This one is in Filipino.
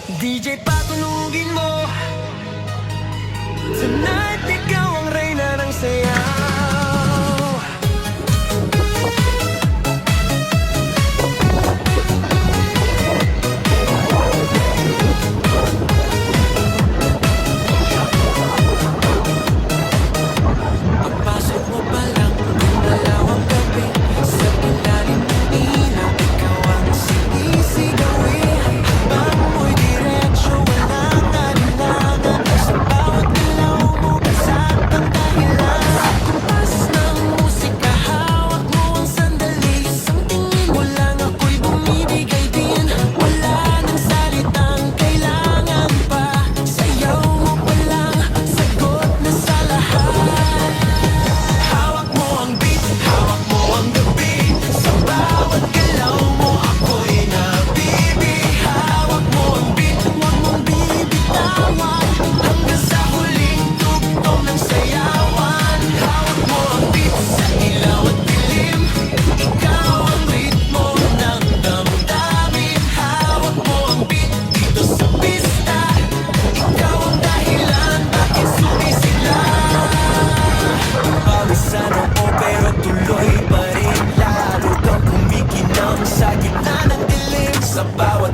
DJ patunugin mo. Tonight, ikaw ang reyna ng sayaw. Pagpasok mo pa lang, gumalaw ang gabi. Sa ilalim ng ilaw, ikaw ang sinisigawin. Habang mo'y diretso, walang alinlangan. Sa bawat ilaw mo, basat ang dahilan. Sa kumpas ng musika, hawak mo ang sandali. Isang tingin mo lang, ako'y bumibigay din. Wala nang salitang kailangan pa. Sayaw mo pa lang, sagot na sa lahat. Hawak mo ang beat, hawak mo ang gabi. Sa bawat galaw mo, ako'y nabibig. Hawak mo ang beat, huwag mong bibitawan. Hanggang sa huling tugtog ng sayawan. Hawak mo ang beat, sa ilaw at dilim. Ikaw ang ritmo ng damdamin. Hawak mo ang beat, dito sa pista. Ikaw ang dahilan, bakit sumisila. Pawisan ako pero tuloy pa rin. Lalo kang kumikinang sa gitna ng dilim. Sa bawat